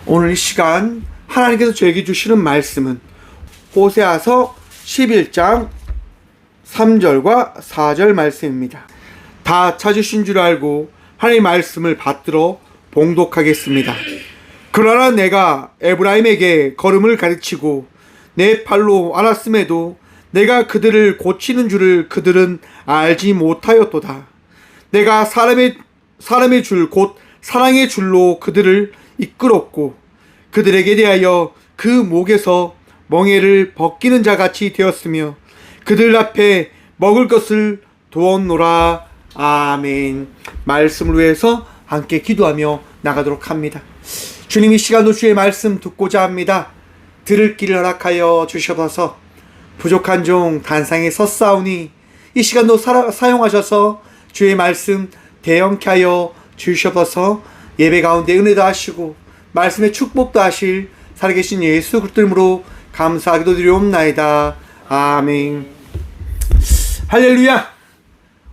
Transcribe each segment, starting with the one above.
오늘 이 시간 하나님께서 저에게 주시는 말씀은 호세아서 11장 3절과 4절 말씀입니다. 다 찾으신 줄 알고 하나님의 말씀을 받들어 봉독하겠습니다. 그러나 내가 에브라임에게 걸음을 가르치고 내 팔로 알았음에도 내가 그들을 고치는 줄을 그들은 알지 못하였도다. 내가 사람의 줄 곧 사랑의 줄로 그들을 이끌었고 그들에게 대하여 그 목에서 멍에를 벗기는 자같이 되었으며 그들 앞에 먹을 것을 두었노라. 아멘. 말씀을 위해서 함께 기도하며 나가도록 합니다. 주님, 이 시간도 주의 말씀 듣고자 합니다. 들을 길을 허락하여 주셔서 부족한 종 단상에 섰사오니 이 시간도 사용하셔서 주의 말씀 대언케 하여 주셔서 예배 가운데 은혜도 하시고 말씀의 축복도 하실 살아계신 예수 그리스도 이름으로 감사하기도 드리옵나이다. 아멘. 할렐루야.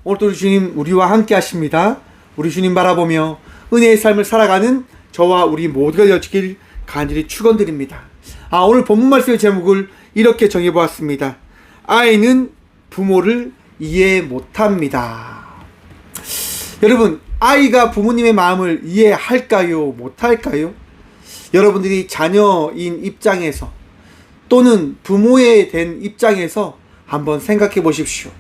오늘도 주님 우리와 함께 하십니다. 우리 주님 바라보며 은혜의 삶을 살아가는 저와 우리 모두가 되어지길 간절히 축원드립니다. 오늘 본문 말씀의 제목을 이렇게 정해보았습니다. 아이는 부모를 이해 못합니다. 여러분, 아이가 부모님의 마음을 이해할까요? 못할까요? 여러분들이 자녀인 입장에서 또는 부모에 된 입장에서 한번 생각해 보십시오.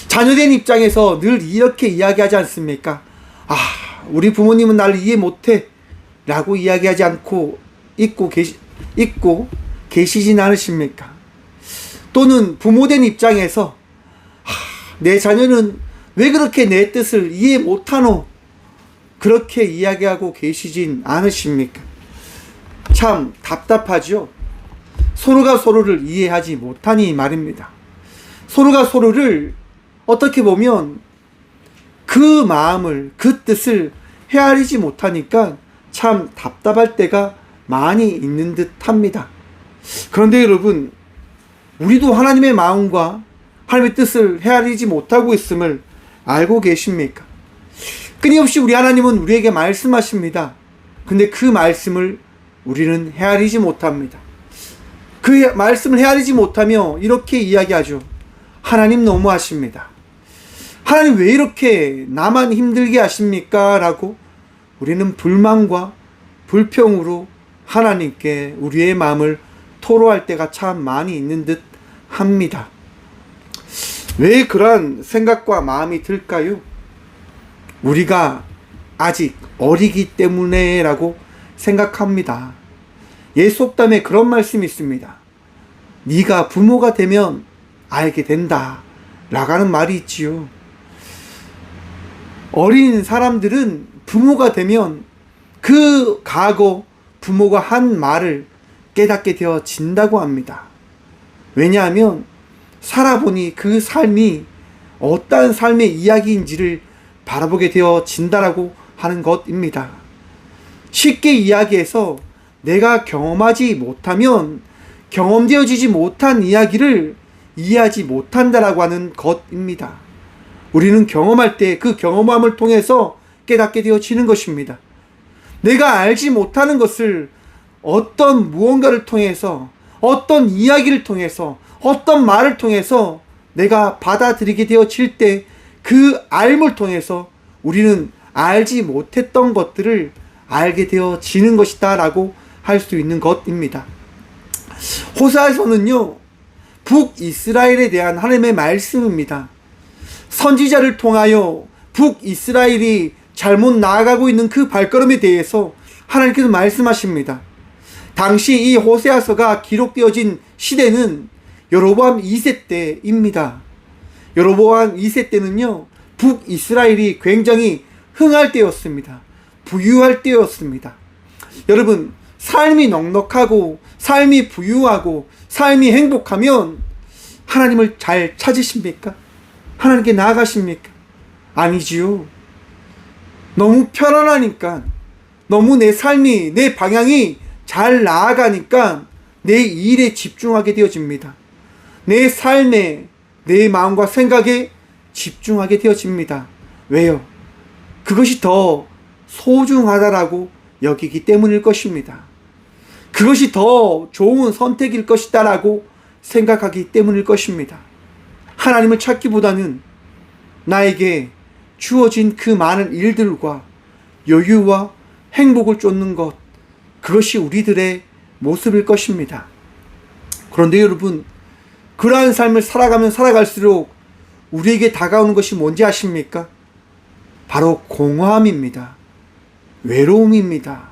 자녀된 입장에서 늘 이렇게 이야기하지 않습니까? 우리 부모님은 나를 이해 못해 라고 이야기하지 않고 있고 계시진 않으십니까? 또는 부모된 입장에서 내 자녀는 왜 그렇게 내 뜻을 이해 못하노? 그렇게 이야기하고 계시진 않으십니까? 참 답답하죠? 서로가 서로를 이해하지 못하니 말입니다. 서로가 서로를 어떻게 보면 그 마음을, 그 뜻을 헤아리지 못하니까 참 답답할 때가 많이 있는 듯 합니다. 그런데 여러분, 우리도 하나님의 마음과 하나님의 뜻을 헤아리지 못하고 있음을 알고 계십니까? 끊임없이 우리 하나님은 우리에게 말씀하십니다. 근데 그 말씀을 우리는 헤아리지 못합니다. 그 말씀을 헤아리지 못하며 이렇게 이야기하죠. 하나님 너무하십니다. 하나님 왜 이렇게 나만 힘들게 하십니까? 라고 우리는 불만과 불평으로 하나님께 우리의 마음을 토로할 때가 참 많이 있는 듯 합니다. 왜 그러한 생각과 마음이 들까요? 우리가 아직 어리기 때문에 라고 생각합니다. 예속담에 그런 말씀이 있습니다. 네가 부모가 되면 알게 된다 라고 말이 있지요. 어린 사람들은 부모가 되면 그 과거 부모가 한 말을 깨닫게 되어진다고 합니다. 왜냐하면 살아보니 그 삶이 어떠한 삶의 이야기인지를 바라보게 되어진다라고 하는 것입니다. 쉽게 이야기해서 내가 경험하지 못하면 경험되어지지 못한 이야기를 이해하지 못한다라고 하는 것입니다. 우리는 경험할 때 그 경험함을 통해서 깨닫게 되어지는 것입니다. 내가 알지 못하는 것을 어떤 무언가를 통해서, 어떤 이야기를 통해서, 어떤 말을 통해서 내가 받아들이게 되어질 때 그 알을 통해서 우리는 알지 못했던 것들을 알게 되어지는 것이다 라고 할 수 있는 것입니다. 호세아서는요, 북이스라엘에 대한 하나님의 말씀입니다. 선지자를 통하여 북이스라엘이 잘못 나아가고 있는 그 발걸음에 대해서 하나님께서 말씀하십니다. 당시 이 호세아서가 기록되어진 시대는 여로보암 2세 때입니다. 여로보암 2세 때는요, 북이스라엘이 굉장히 흥할 때였습니다. 부유할 때였습니다. 여러분, 삶이 넉넉하고 삶이 부유하고 삶이 행복하면 하나님을 잘 찾으십니까? 하나님께 나아가십니까? 아니지요. 너무 편안하니까, 너무 내 삶이, 내 방향이 잘 나아가니까 내 일에 집중하게 되어집니다. 내 삶에, 내 마음과 생각에 집중하게 되어집니다. 왜요? 그것이 더 소중하다라고 여기기 때문일 것입니다. 그것이 더 좋은 선택일 것이다 라고 생각하기 때문일 것입니다. 하나님을 찾기보다는 나에게 주어진 그 많은 일들과 여유와 행복을 쫓는 것, 그것이 우리들의 모습일 것입니다. 그런데 여러분, 그러한 삶을 살아가면 살아갈수록 우리에게 다가오는 것이 뭔지 아십니까? 바로 공허함입니다. 외로움입니다.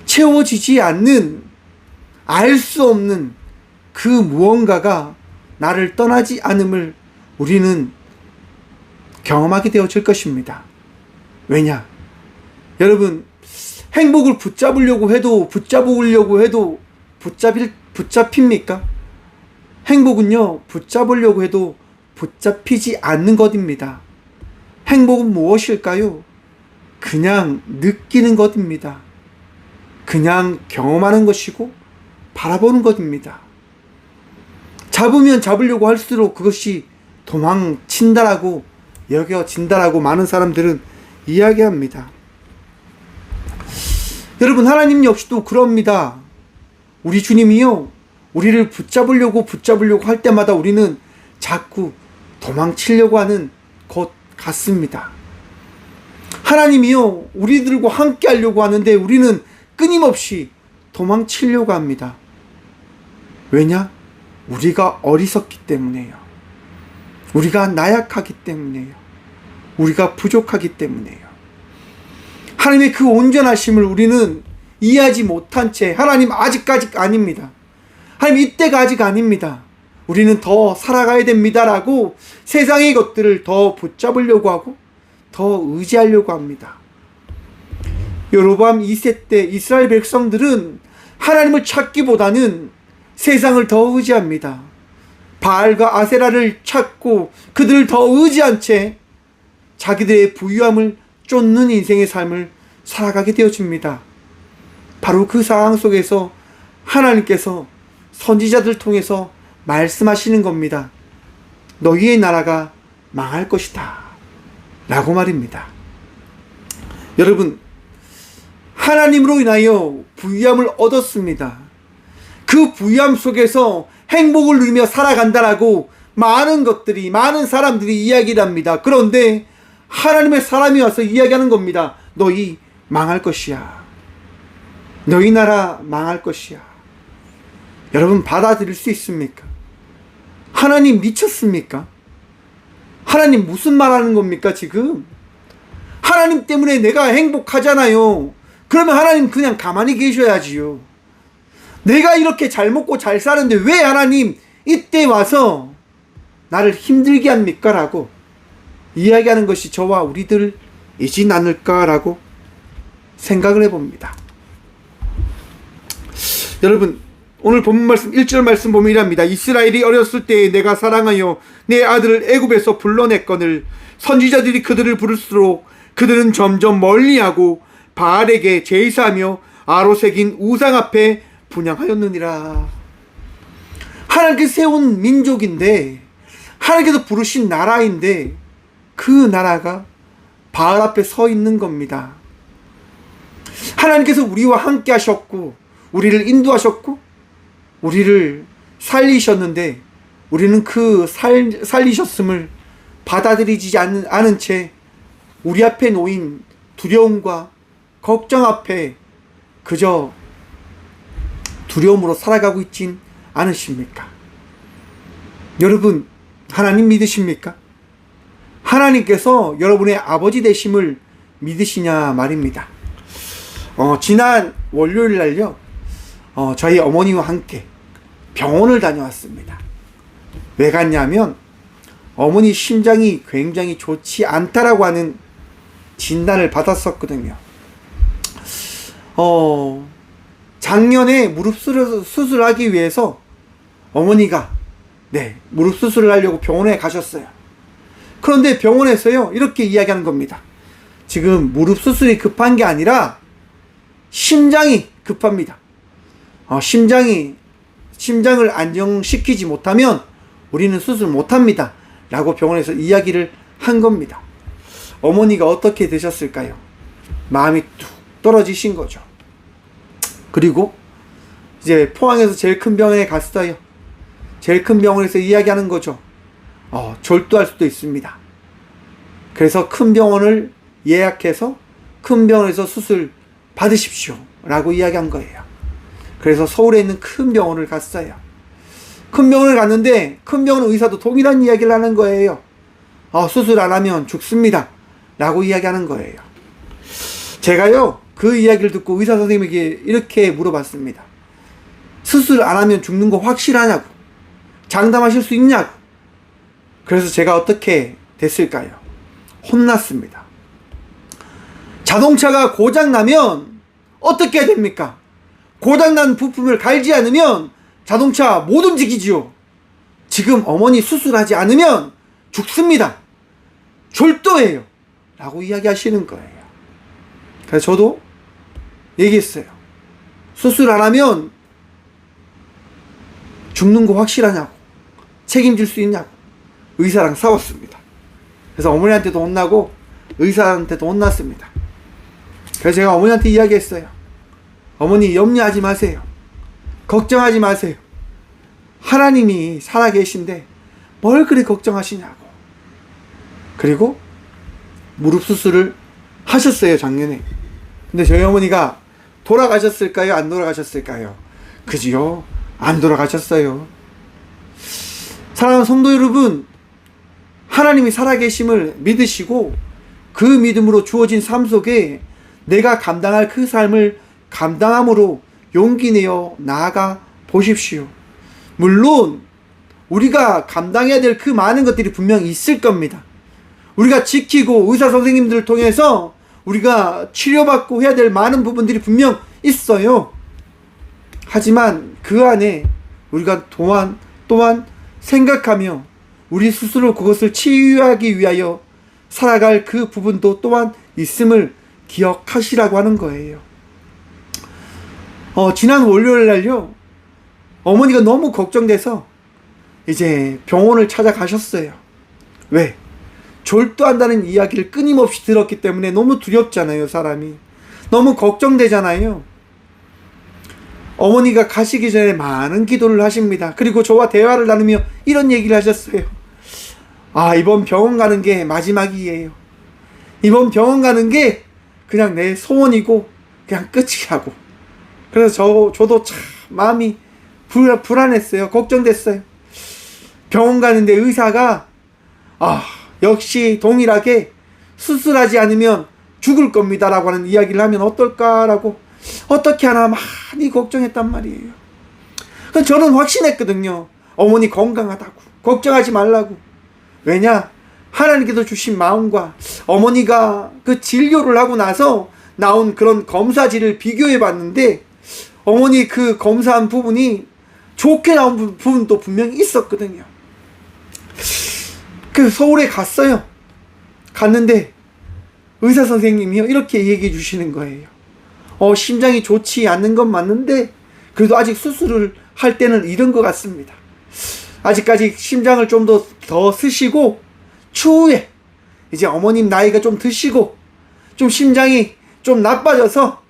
채워지지 않는, 알 수 없는 그 무언가가 나를 떠나지 않음을 우리는 경험하게 되어질 것입니다. 왜냐? 여러분, 행복을 붙잡으려고 해도 붙잡힙니까? 행복은요, 붙잡으려고 해도 붙잡히지 않는 것입니다. 행복은 무엇일까요? 그냥 느끼는 것입니다. 그냥 경험하는 것이고 바라보는 것입니다. 잡으면 잡으려고 할수록 그것이 도망친다라고 여겨진다라고 많은 사람들은 이야기합니다. 여러분, 하나님 역시도 그럽니다. 우리 주님이요, 우리를 붙잡으려고 할 때마다 우리는 자꾸 도망치려고 하는 것 같습니다. 하나님이요, 우리들과 함께 하려고 하는데 우리는 끊임없이 도망치려고 합니다. 왜냐? 우리가 어리석기 때문에요. 우리가 나약하기 때문에요. 우리가 부족하기 때문에요. 하나님의 그 온전하심을 우리는 이해하지 못한 채, 하나님 아직까지 아닙니다. 하나님 이때가 아직 아닙니다. 우리는 더 살아가야 됩니다라고 세상의 것들을 더 붙잡으려고 하고 더 의지하려고 합니다. 여로보암 2세 때 이스라엘 백성들은 하나님을 찾기보다는 세상을 더 의지합니다. 바알과 아세라를 찾고 그들을 더 의지한 채 자기들의 부유함을 쫓는 인생의 삶을 살아가게 되어집니다. 바로 그 상황 속에서 하나님께서 선지자들 통해서 말씀하시는 겁니다. 너희의 나라가 망할 것이다 라고 말입니다. 여러분, 하나님으로 인하여 부유함을 얻었습니다. 그 부유함 속에서 행복을 누리며 살아간다라고 많은 사람들이 이야기를 합니다. 그런데 하나님의 사람이 와서 이야기하는 겁니다. 너희 망할 것이야. 너희 나라 망할 것이야. 여러분, 받아들일 수 있습니까? 하나님 미쳤습니까? 하나님 무슨 말 하는 겁니까 지금? 하나님 때문에 내가 행복하잖아요. 그러면 하나님 그냥 가만히 계셔야지요. 내가 이렇게 잘 먹고 잘 사는데 왜 하나님 이때 와서 나를 힘들게 합니까? 라고 이야기하는 것이 저와 우리들이지 않을까라고 생각을 해봅니다. 여러분, 오늘 본문 말씀 1절 말씀 보면 이랍니다. 이스라엘이 어렸을 때에 내가 사랑하여 내 아들을 애굽에서 불러냈거늘 선지자들이 그들을 부를수록 그들은 점점 멀리하고 바알에게 제사하며 아로새긴 우상 앞에 분향하였느니라. 하나님께서 세운 민족인데, 하나님께서 부르신 나라인데 그 나라가 바알 앞에 서 있는 겁니다. 하나님께서 우리와 함께 하셨고 우리를 인도하셨고 우리를 살리셨는데 우리는 그 살리셨음을 받아들이지 않은 채 우리 앞에 놓인 두려움과 걱정 앞에 그저 두려움으로 살아가고 있진 않으십니까? 여러분, 하나님 믿으십니까? 하나님께서 여러분의 아버지 되심을 믿으시냐 말입니다. 지난 월요일 날요, 저희 어머니와 함께 병원을 다녀왔습니다. 왜 갔냐면 어머니 심장이 굉장히 좋지 않다라고 하는 진단을 받았었거든요. 작년에 무릎 수술하기 위해서 어머니가 무릎 수술을 하려고 병원에 가셨어요. 그런데 병원에서요, 이렇게 이야기하는 겁니다. 지금 무릎 수술이 급한 게 아니라 심장이 급합니다. 심장을 안정시키지 못하면 우리는 수술 못합니다 라고 병원에서 이야기를 한 겁니다. 어머니가 어떻게 되셨을까요? 마음이 뚝 떨어지신 거죠. 그리고 이제 포항에서 제일 큰 병원에 갔어요. 제일 큰 병원에서 이야기하는 거죠. 졸도할 수도 있습니다. 그래서 큰 병원을 예약해서 큰 병원에서 수술 받으십시오 라고 이야기한 거예요. 그래서 서울에 있는 큰 병원을 갔어요. 큰 병원을 갔는데 큰 병원 의사도 동일한 이야기를 하는 거예요. 수술 안 하면 죽습니다 라고 이야기하는 거예요. 제가요 그 이야기를 듣고 의사 선생님에게 이렇게 물어봤습니다. 수술 안 하면 죽는 거 확실하냐고, 장담하실 수 있냐고. 그래서 제가 어떻게 됐을까요? 혼났습니다. 자동차가 고장나면 어떻게 해야 됩니까? 고장난 부품을 갈지 않으면 자동차 못 움직이지요. 지금 어머니 수술하지 않으면 죽습니다. 졸도예요 라고 이야기하시는 거예요. 그래서 저도 얘기했어요. 수술 안 하면 죽는 거 확실하냐고, 책임질 수 있냐고 의사랑 싸웠습니다. 그래서 어머니한테도 혼나고 의사한테도 혼났습니다. 그래서 제가 어머니한테 이야기했어요. 어머니 염려하지 마세요. 걱정하지 마세요. 하나님이 살아계신데 뭘 그리 걱정하시냐고. 그리고 무릎 수술을 하셨어요, 작년에. 근데 저희 어머니가 돌아가셨을까요? 안 돌아가셨을까요? 그지요? 안 돌아가셨어요. 사랑하는 성도 여러분, 하나님이 살아계심을 믿으시고 그 믿음으로 주어진 삶 속에 내가 감당할 그 삶을 감당함으로 용기 내어 나아가 보십시오. 물론 우리가 감당해야 될 그 많은 것들이 분명 있을 겁니다. 우리가 지키고 의사 선생님들을 통해서 우리가 치료받고 해야 될 많은 부분들이 분명 있어요. 하지만 그 안에 우리가 또한 생각하며 우리 스스로 그것을 치유하기 위하여 살아갈 그 부분도 또한 있음을 기억하시라고 하는 거예요. 지난 월요일 날요, 어머니가 너무 걱정돼서 이제 병원을 찾아가셨어요. 왜? 졸도한다는 이야기를 끊임없이 들었기 때문에 너무 두렵잖아요, 사람이. 너무 걱정되잖아요. 어머니가 가시기 전에 많은 기도를 하십니다. 그리고 저와 대화를 나누며 이런 얘기를 하셨어요. 이번 병원 가는 게 마지막이에요. 이번 병원 가는 게 그냥 내 소원이고 그냥 끝이라고. 그래서 저도 참 마음이 불안했어요. 걱정됐어요. 병원 가는데 의사가 역시 동일하게 수술하지 않으면 죽을 겁니다 라고 하는 이야기를 하면 어떨까라고 어떻게 하나 많이 걱정했단 말이에요. 저는 확신했거든요. 어머니 건강하다고, 걱정하지 말라고. 왜냐? 하나님께서 주신 마음과 어머니가 그 진료를 하고 나서 나온 그런 검사지를 비교해 봤는데 어머니 그 검사한 부분이 좋게 나온 부분도 분명히 있었거든요. 그래서 서울에 갔어요. 갔는데 의사 선생님이요 이렇게 얘기해 주시는 거예요. 심장이 좋지 않는 건 맞는데 그래도 아직 수술을 할 때는 이른 것 같습니다. 아직까지 심장을 좀 더 쓰시고 추후에 이제 어머님 나이가 좀 드시고 좀 심장이 좀 나빠져서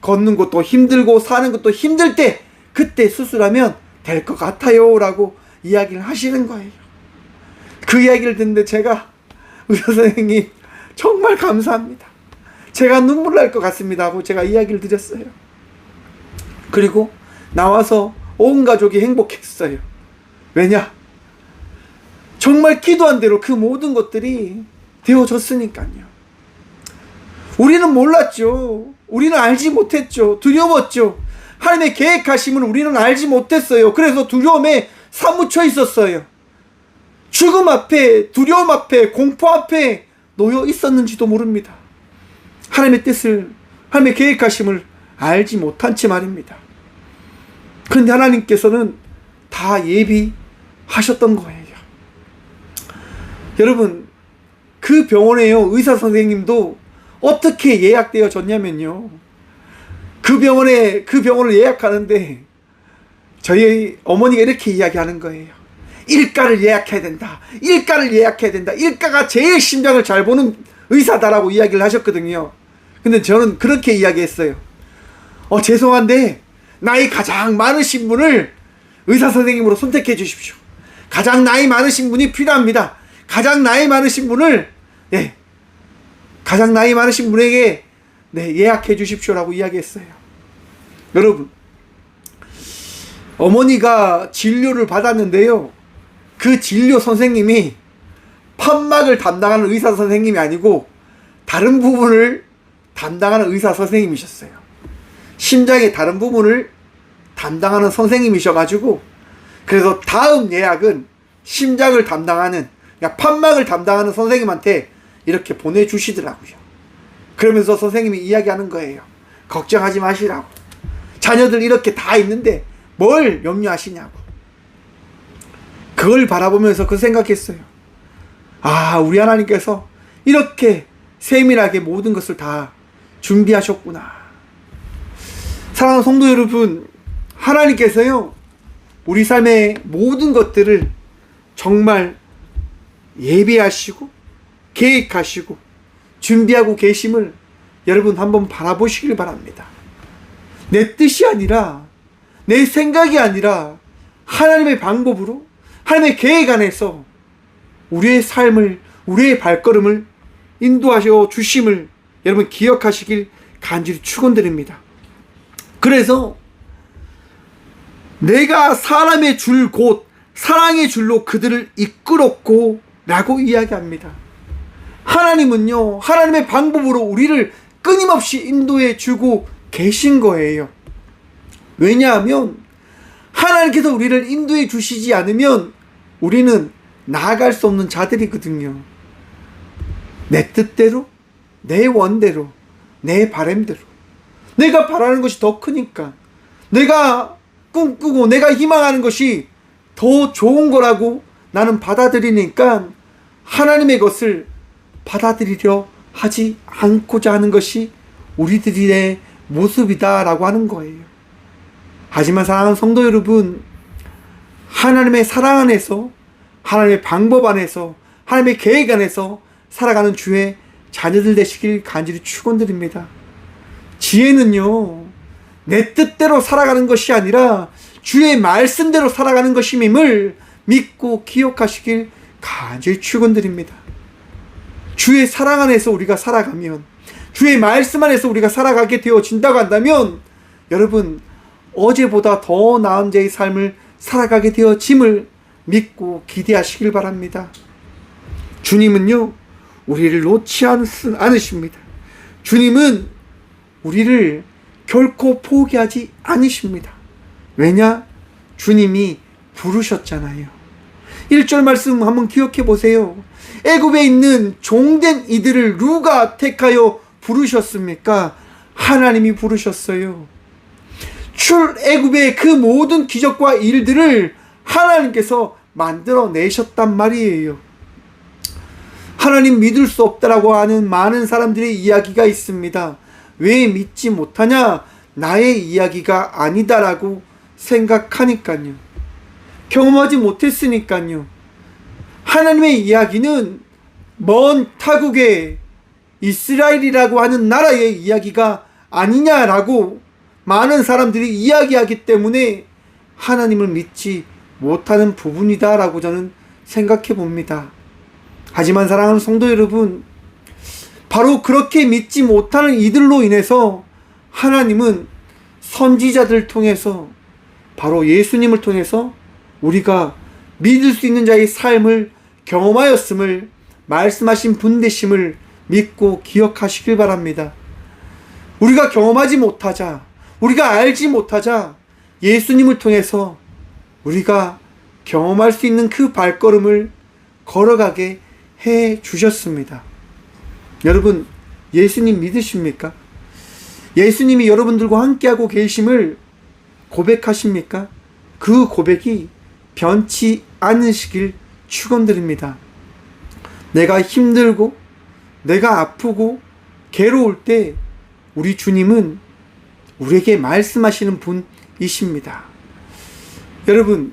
걷는 것도 힘들고 사는 것도 힘들 때 그때 수술하면 될 것 같아요 라고 이야기를 하시는 거예요. 그 이야기를 듣는데 제가 의사 선생님 정말 감사합니다, 제가 눈물 날 것 같습니다 하고 제가 이야기를 드렸어요. 그리고 나와서 온 가족이 행복했어요. 왜냐? 정말 기도한 대로 그 모든 것들이 되어졌으니까요. 우리는 몰랐죠. 우리는 알지 못했죠. 두려웠죠. 하나님의 계획하심을 우리는 알지 못했어요. 그래서 두려움에 사무쳐 있었어요. 죽음 앞에, 두려움 앞에, 공포 앞에 놓여 있었는지도 모릅니다. 하나님의 뜻을, 하나님의 계획하심을 알지 못한 채 말입니다. 그런데 하나님께서는 다 예비하셨던 거예요. 여러분, 그 병원에요, 의사 선생님도 어떻게 예약되어졌냐면요, 그 병원을 예약하는데 저희 어머니가 이렇게 이야기하는 거예요. 일가를 예약해야 된다. 일가를 예약해야 된다. 일가가 제일 심장을 잘 보는 의사다라고 이야기를 하셨거든요. 근데 저는 그렇게 이야기했어요. 죄송한데 나이 가장 많으신 분을 의사 선생님으로 선택해 주십시오. 가장 나이 많으신 분이 필요합니다. 가장 나이 많으신 분을 가장 나이 많으신 분에게 예약해 주십시오라고 이야기했어요. 여러분, 어머니가 진료를 받았는데요, 그 진료 선생님이 판막을 담당하는 의사 선생님이 아니고 다른 부분을 담당하는 의사 선생님이셨어요. 심장의 다른 부분을 담당하는 선생님이셔가지고, 그래서 다음 예약은 심장을 담당하는, 그러니까 판막을 담당하는 선생님한테 이렇게 보내주시더라고요. 그러면서 선생님이 이야기하는 거예요. 걱정하지 마시라고. 자녀들 이렇게 다 있는데 뭘 염려하시냐고. 그걸 바라보면서 그 생각했어요. 우리 하나님께서 이렇게 세밀하게 모든 것을 다 준비하셨구나. 사랑하는 성도 여러분, 하나님께서요, 우리 삶의 모든 것들을 정말 예비하시고 계획하시고 준비하고 계심을 여러분 한번 바라보시길 바랍니다. 내 뜻이 아니라, 내 생각이 아니라 하나님의 방법으로, 하나님의 계획 안에서 우리의 삶을, 우리의 발걸음을 인도하셔 주심을 여러분 기억하시길 간절히 축원드립니다. 그래서 내가 사람의 줄 곧 사랑의 줄로 그들을 이끌었고 라고 이야기합니다. 하나님은요, 하나님의 방법으로 우리를 끊임없이 인도해 주고 계신 거예요. 왜냐하면 하나님께서 우리를 인도해 주시지 않으면 우리는 나아갈 수 없는 자들이거든요. 내 뜻대로, 내 원대로, 내 바람대로. 내가 바라는 것이 더 크니까, 내가 꿈꾸고 내가 희망하는 것이 더 좋은 거라고 나는 받아들이니까 하나님의 것을 받아들이려 하지 않고자 하는 것이 우리들의 모습이다라고 하는 거예요. 하지만 사랑하는 성도 여러분, 하나님의 사랑 안에서, 하나님의 방법 안에서, 하나님의 계획 안에서 살아가는 주의 자녀들 되시길 간절히 축원드립니다. 지혜는요, 내 뜻대로 살아가는 것이 아니라 주의 말씀대로 살아가는 것임을 믿고 기억하시길 간절히 축원드립니다. 주의 사랑 안에서 우리가 살아가면, 주의 말씀 안에서 우리가 살아가게 되어진다고 한다면 여러분, 어제보다 더 나은 자의 삶을 살아가게 되어짐을 믿고 기대하시길 바랍니다. 주님은요, 우리를 놓지 않으십니다. 주님은 우리를 결코 포기하지 않으십니다. 왜냐? 주님이 부르셨잖아요. 1절 말씀 한번 기억해 보세요. 애굽에 있는 종된 이들을 누가 택하여 부르셨습니까? 하나님이 부르셨어요. 출애굽의 그 모든 기적과 일들을 하나님께서 만들어내셨단 말이에요. 하나님 믿을 수 없다라고 하는 많은 사람들의 이야기가 있습니다. 왜 믿지 못하냐? 나의 이야기가 아니다라고 생각하니까요. 경험하지 못했으니까요. 하나님의 이야기는 먼 타국의 이스라엘이라고 하는 나라의 이야기가 아니냐라고 많은 사람들이 이야기하기 때문에 하나님을 믿지 못하는 부분이다라고 저는 생각해 봅니다. 하지만 사랑하는 성도 여러분, 바로 그렇게 믿지 못하는 이들로 인해서 하나님은 선지자들을 통해서, 바로 예수님을 통해서 우리가 믿을 수 있는 자의 삶을 경험하였음을 말씀하신 분 되심을 믿고 기억하시길 바랍니다. 우리가 경험하지 못하자, 우리가 알지 못하자 예수님을 통해서 우리가 경험할 수 있는 그 발걸음을 걸어가게 해 주셨습니다. 여러분, 예수님 믿으십니까? 예수님이 여러분들과 함께하고 계심을 고백하십니까? 그 고백이 변치 않으시길 축원드립니다. 내가 힘들고 내가 아프고 괴로울 때 우리 주님은 우리에게 말씀하시는 분이십니다. 여러분,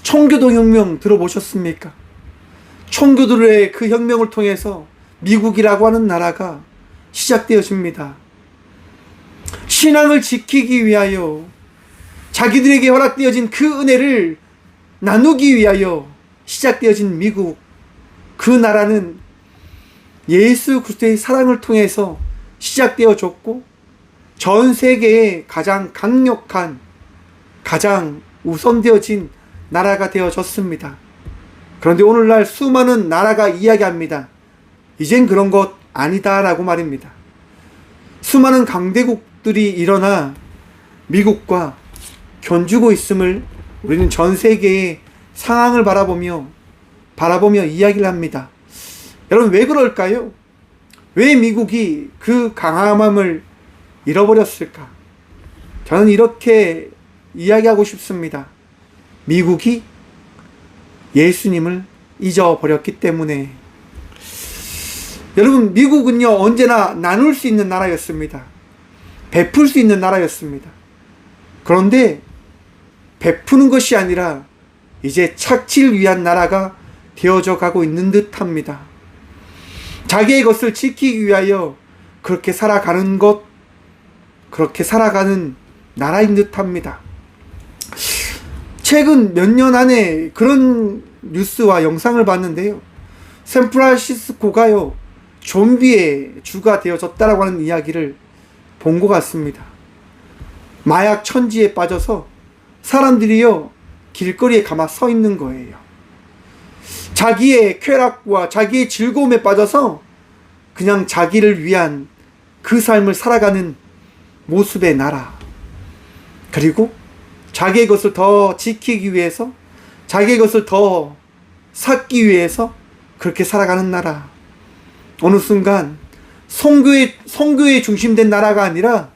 청교도 혁명 들어보셨습니까? 청교도의 그 혁명을 통해서 미국이라고 하는 나라가 시작되어집니다. 신앙을 지키기 위하여 자기들에게 허락되어진 그 은혜를 나누기 위하여 시작되어진 미국, 그 나라는 예수 그리스도의 사랑을 통해서 시작되어졌고 전 세계에 가장 강력한, 가장 우선되어진 나라가 되어졌습니다. 그런데 오늘날 수많은 나라가 이야기합니다. 이젠 그런 것 아니다 라고 말입니다. 수많은 강대국들이 일어나 미국과 견주고 있음을 우리는 전 세계의 상황을 바라보며 이야기를 합니다. 여러분, 왜 그럴까요? 왜 미국이 그 강함을 잃어버렸을까? 저는 이렇게 이야기하고 싶습니다. 미국이 예수님을 잊어버렸기 때문에. 여러분, 미국은요 언제나 나눌 수 있는 나라였습니다. 베풀 수 있는 나라였습니다. 그런데 베푸는 것이 아니라 이제 착취를 위한 나라가 되어져 가고 있는 듯합니다. 자기의 것을 지키기 위하여 그렇게 살아가는 것, 그렇게 살아가는 나라인 듯합니다. 최근 몇 년 안에 그런 뉴스와 영상을 봤는데요. 샌프란시스코가요 좀비의 주가 되어졌다라고 하는 이야기를 본 것 같습니다. 마약 천지에 빠져서 사람들이요 길거리에 가만 서 있는 거예요. 자기의 쾌락과 자기의 즐거움에 빠져서 그냥 자기를 위한 그 삶을 살아가는 모습의 나라. 그리고 자기의 것을 더 지키기 위해서, 자기의 것을 더 쌓기 위해서 그렇게 살아가는 나라. 어느 순간 성교에 중심된 나라가 아니라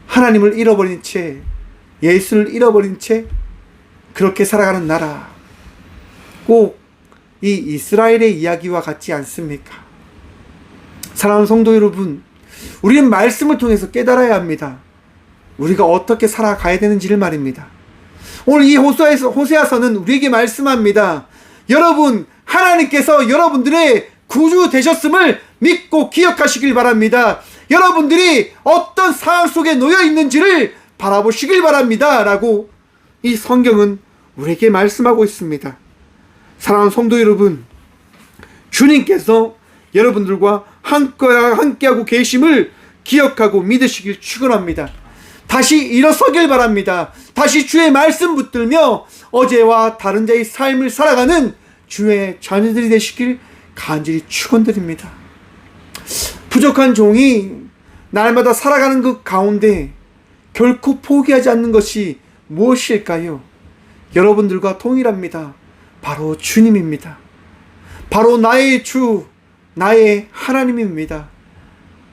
하나님을 잃어버린 채, 예수를 잃어버린 채 그렇게 살아가는 나라. 꼭 이 이스라엘의 이야기와 같지 않습니까? 사랑하는 성도 여러분, 우리는 말씀을 통해서 깨달아야 합니다. 우리가 어떻게 살아가야 되는지를 말입니다. 오늘 이 호세아서는 우리에게 말씀합니다. 여러분, 하나님께서 여러분들의 구주 되셨음을 믿고 기억하시길 바랍니다. 여러분들이 어떤 상황 속에 놓여 있는지를 바라보시길 바랍니다. 라고 이 성경은 우리에게 말씀하고 있습니다. 사랑하는 성도 여러분, 주님께서 여러분들과 함께하고 계심을 기억하고 믿으시길 축원합니다. 다시 일어서길 바랍니다. 다시 주의 말씀 붙들며 어제와 다른 자의 삶을 살아가는 주의 자녀들이 되시길 간절히 축원드립니다. 부족한 종이 날마다 살아가는 그 가운데 결코 포기하지 않는 것이 무엇일까요? 여러분들과 동일합니다. 바로 주님입니다. 바로 나의 주, 나의 하나님입니다.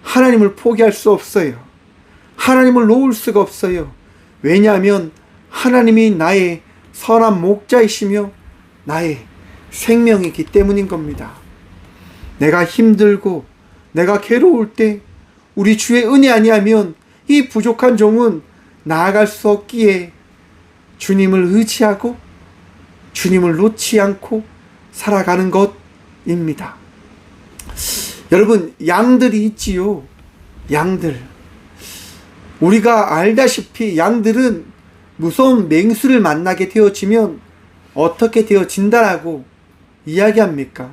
하나님을 포기할 수 없어요. 하나님을 놓을 수가 없어요. 왜냐하면 하나님이 나의 선한 목자이시며 나의 생명이기 때문인 겁니다. 내가 힘들고 내가 괴로울 때 우리 주의 은혜 아니하면 이 부족한 종은 나아갈 수 없기에 주님을 의지하고 주님을 놓지 않고 살아가는 것입니다. 여러분, 양들이 있지요. 양들. 우리가 알다시피 양들은 무서운 맹수를 만나게 되어지면 어떻게 되어진다라고 이야기합니까?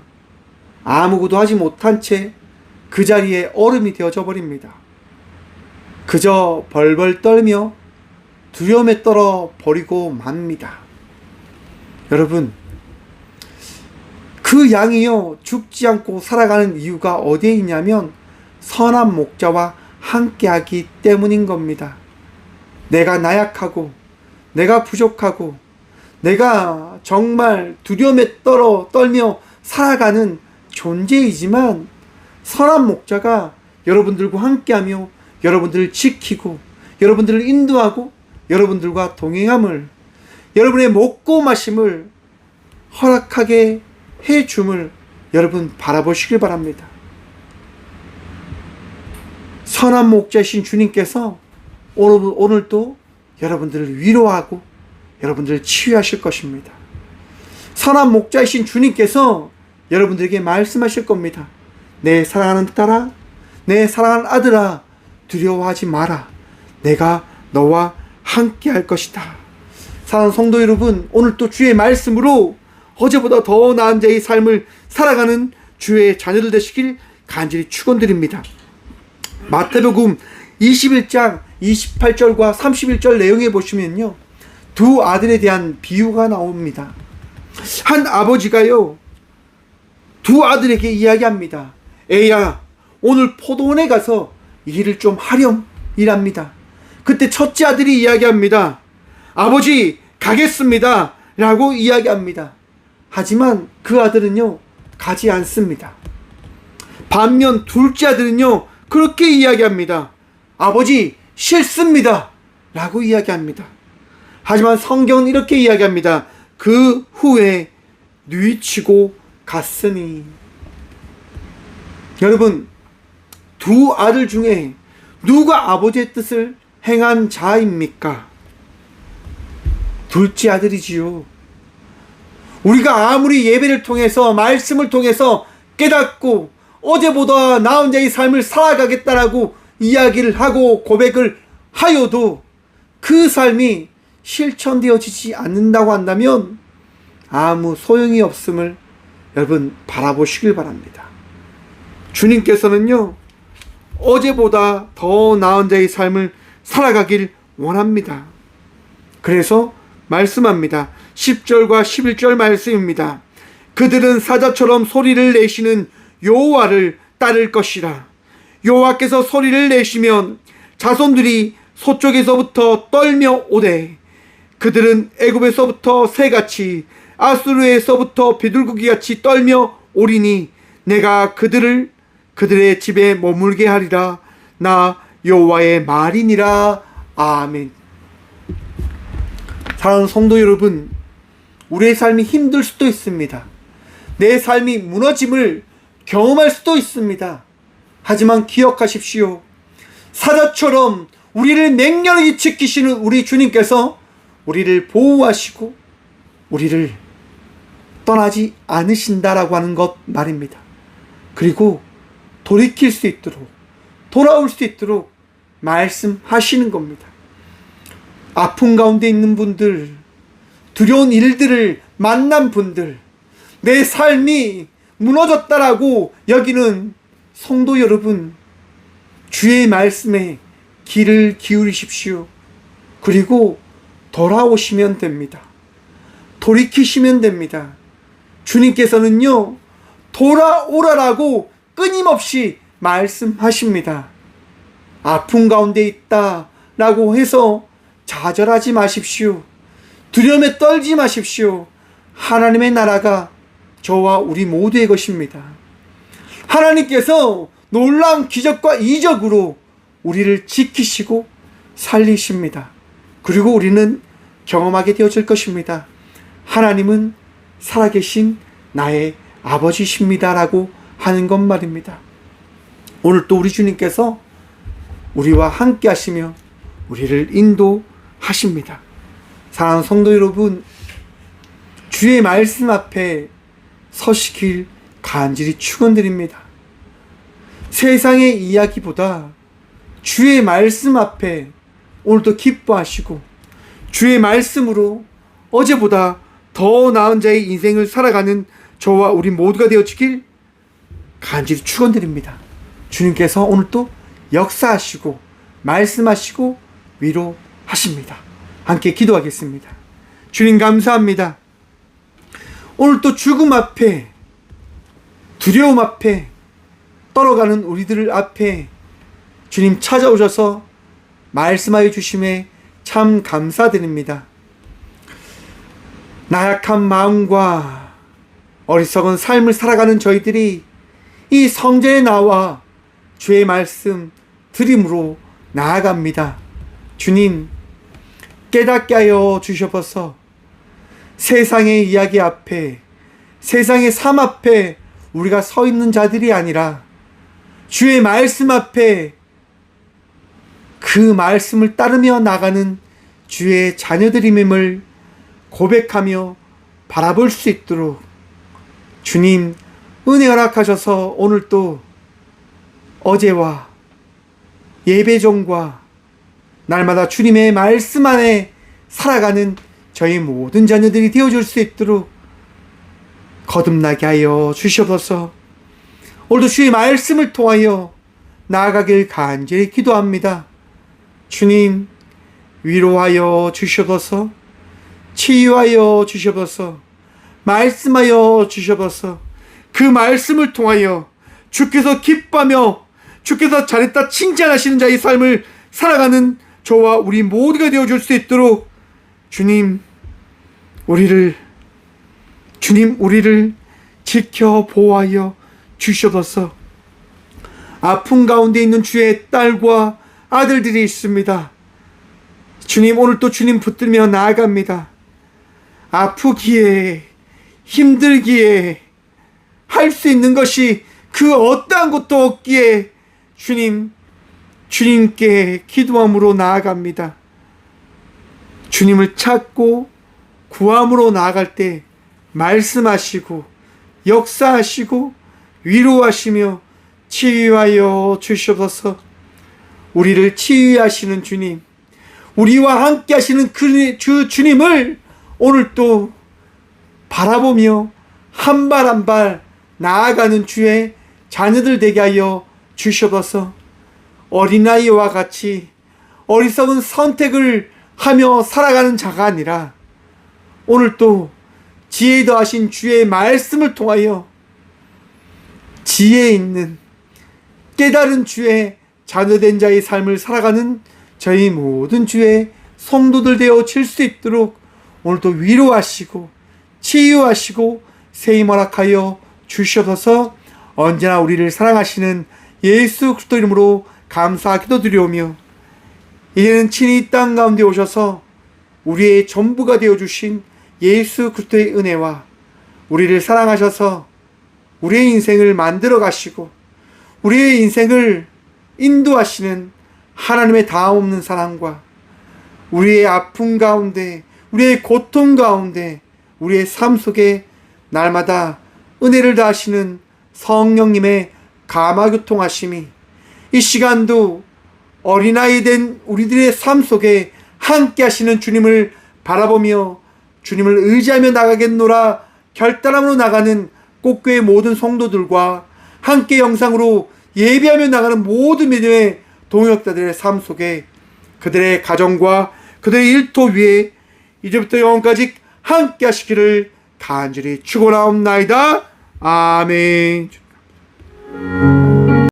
아무것도 하지 못한 채 그 자리에 얼음이 되어져 버립니다. 그저 벌벌 떨며 두려움에 떨어 버리고 맙니다. 여러분, 그 양이요 죽지 않고 살아가는 이유가 어디에 있냐면 선한 목자와 함께하기 때문인 겁니다. 내가 나약하고 내가 부족하고 내가 정말 두려움에 떨며 살아가는 존재이지만 선한 목자가 여러분들과 함께하며 여러분들을 지키고 여러분들을 인도하고 여러분들과 동행함을, 여러분의 먹고 마심을 허락하게 해줌을 여러분 바라보시길 바랍니다. 선한 목자이신 주님께서 오늘도 여러분들을 위로하고 여러분들을 치유하실 것입니다. 선한 목자이신 주님께서 여러분들에게 말씀하실 겁니다. 내 사랑하는 딸아, 내 사랑하는 아들아, 두려워하지 마라. 내가 너와 함께 할 것이다. 사랑하는 성도 여러분, 오늘 또 주의 말씀으로 어제보다 더 나은 자의 삶을 살아가는 주의 자녀들 되시길 간절히 축원드립니다. 마태복음 21장 28절과 31절 내용에 보시면요, 두 아들에 대한 비유가 나옵니다. 한 아버지가요, 두 아들에게 이야기합니다. 애야, 오늘 포도원에 가서 일을 좀 하렴 이랍니다. 그때 첫째 아들이 이야기합니다. 아버지, 가겠습니다 라고 이야기합니다. 하지만 그 아들은요, 가지 않습니다. 반면 둘째 아들은요, 그렇게 이야기합니다. 아버지, 싫습니다 라고 이야기합니다. 하지만 성경은 이렇게 이야기합니다. 그 후에 뉘치고 갔으니. 여러분, 두 아들 중에 누가 아버지의 뜻을 행한 자입니까? 둘째 아들이지요. 우리가 아무리 예배를 통해서, 말씀을 통해서 깨닫고 어제보다 나은 자의 삶을 살아가겠다라고 이야기를 하고 고백을 하여도 그 삶이 실천되어지지 않는다고 한다면 아무 소용이 없음을 여러분 바라보시길 바랍니다. 주님께서는요, 어제보다 더 나은 자의 삶을 살아가길 원합니다. 그래서 말씀합니다. 10절과 11절 말씀입니다. 그들은 사자처럼 소리를 내시는 여호와를 따를 것이라. 여호와께서 소리를 내시면 자손들이 서쪽에서부터 떨며 오되, 그들은 애굽에서부터 새같이 아수르에서부터 비둘기같이 떨며 오리니 내가 그들의 집에 머물게 하리라. 나 여호와의 말이니라. 아멘. 사랑하는 성도 여러분, 우리의 삶이 힘들 수도 있습니다. 내 삶이 무너짐을 경험할 수도 있습니다. 하지만 기억하십시오. 사자처럼 우리를 맹렬히 지키시는 우리 주님께서 우리를 보호하시고 우리를 떠나지 않으신다라고 하는 것 말입니다. 그리고 돌이킬 수 있도록, 돌아올 수 있도록 말씀하시는 겁니다. 아픔 가운데 있는 분들, 두려운 일들을 만난 분들, 내 삶이 무너졌다라고 여기는 성도 여러분, 주의 말씀에 귀를 기울이십시오. 그리고 돌아오시면 됩니다. 돌이키시면 됩니다. 주님께서는요, 돌아오라라고 끊임없이 말씀하십니다. 아픔 가운데 있다라고 해서 좌절하지 마십시오. 두려움에 떨지 마십시오. 하나님의 나라가 저와 우리 모두의 것입니다. 하나님께서 놀라운 기적과 이적으로 우리를 지키시고 살리십니다. 그리고 우리는 경험하게 되어질 것입니다. 하나님은 살아계신 나의 아버지십니다라고 하는 것 말입니다. 오늘 또 우리 주님께서 우리와 함께 하시며 우리를 인도하십니다. 사랑하는 성도 여러분, 주의 말씀 앞에 서시길 간절히 축원드립니다. 세상의 이야기보다 주의 말씀 앞에 오늘도 기뻐하시고 주의 말씀으로 어제보다 더 나은 자의 인생을 살아가는 저와 우리 모두가 되어지길 간절히 축원드립니다. 주님께서 오늘도 역사하시고 말씀하시고 위로하십니다. 함께 기도하겠습니다. 주님 감사합니다. 오늘 또 죽음 앞에, 두려움 앞에 떨어가는 우리들 앞에 주님 찾아오셔서 말씀하여 주심에 참 감사드립니다. 나약한 마음과 어리석은 삶을 살아가는 저희들이 이 성전에 나와 주의 말씀 드림으로 나아갑니다. 주님, 깨닫게 하여 주셔서 세상의 이야기 앞에, 세상의 삶 앞에 우리가 서 있는 자들이 아니라 주의 말씀 앞에 그 말씀을 따르며 나가는 주의 자녀들임을 고백하며 바라볼 수 있도록 주님 은혜 허락하셔서 오늘 또 어제와 예배종과 날마다 주님의 말씀 안에 살아가는 저희 모든 자녀들이 되어줄 수 있도록 거듭나게 하여 주시옵소서. 오늘도 주의 말씀을 통하여 나아가길 간절히 기도합니다. 주님, 위로하여 주시옵소서. 치유하여 주시옵소서. 말씀하여 주시옵소서. 그 말씀을 통하여 주께서 기뻐하며 주께서 잘했다 칭찬하시는 자의 삶을 살아가는 저와 우리 모두가 되어줄 수 있도록 주님 우리를 지켜 보호하여 주시옵소서. 아픔 가운데 있는 주의 딸과 아들들이 있습니다. 주님, 오늘 또 주님 붙들며 나아갑니다. 아프기에 힘들기에 할 수 있는 것이 그 어떠한 것도 없기에 주님께 기도함으로 나아갑니다. 주님을 찾고 구함으로 나아갈 때 말씀하시고 역사하시고 위로하시며 치유하여 주시옵소서. 우리를 치유하시는 주님, 우리와 함께 하시는 그 주님을 오늘 또 바라보며 한 발 한 발 나아가는 주의 자녀들 되게 하여 주시옵소서. 어린아이와 같이 어리석은 선택을 하며 살아가는 자가 아니라 오늘 또 지혜 더하신 주의 말씀을 통하여 지혜 있는 깨달은 주의 자녀된 자의 삶을 살아가는 저희 모든 주의 성도들 되어질 수 있도록 오늘도 위로하시고 치유하시고 세임 허락하여 주시옵소서. 언제나 우리를 사랑하시는 예수 그리스도 이름으로 감사 기도드리오며 이제는 친히 이 땅 가운데 오셔서 우리의 전부가 되어주신 예수 그리스도의 은혜와 우리를 사랑하셔서 우리의 인생을 만들어 가시고 우리의 인생을 인도하시는 하나님의 다함없는 사랑과 우리의 아픔 가운데 우리의 고통 가운데 우리의 삶 속에 날마다 은혜를 다하시는 성령님의 감화교통하심이 이 시간도 어린아이 된 우리들의 삶 속에 함께 하시는 주님을 바라보며 주님을 의지하며 나가겠노라 결단함으로 나가는 꽃교회 모든 성도들과 함께 영상으로 예배하며 나가는 모든 믿음의 동역자들의 삶 속에 그들의 가정과 그들의 일터 위에 이제부터 영원까지 함께 하시기를 간절히 축원하옵나이다. 아멘.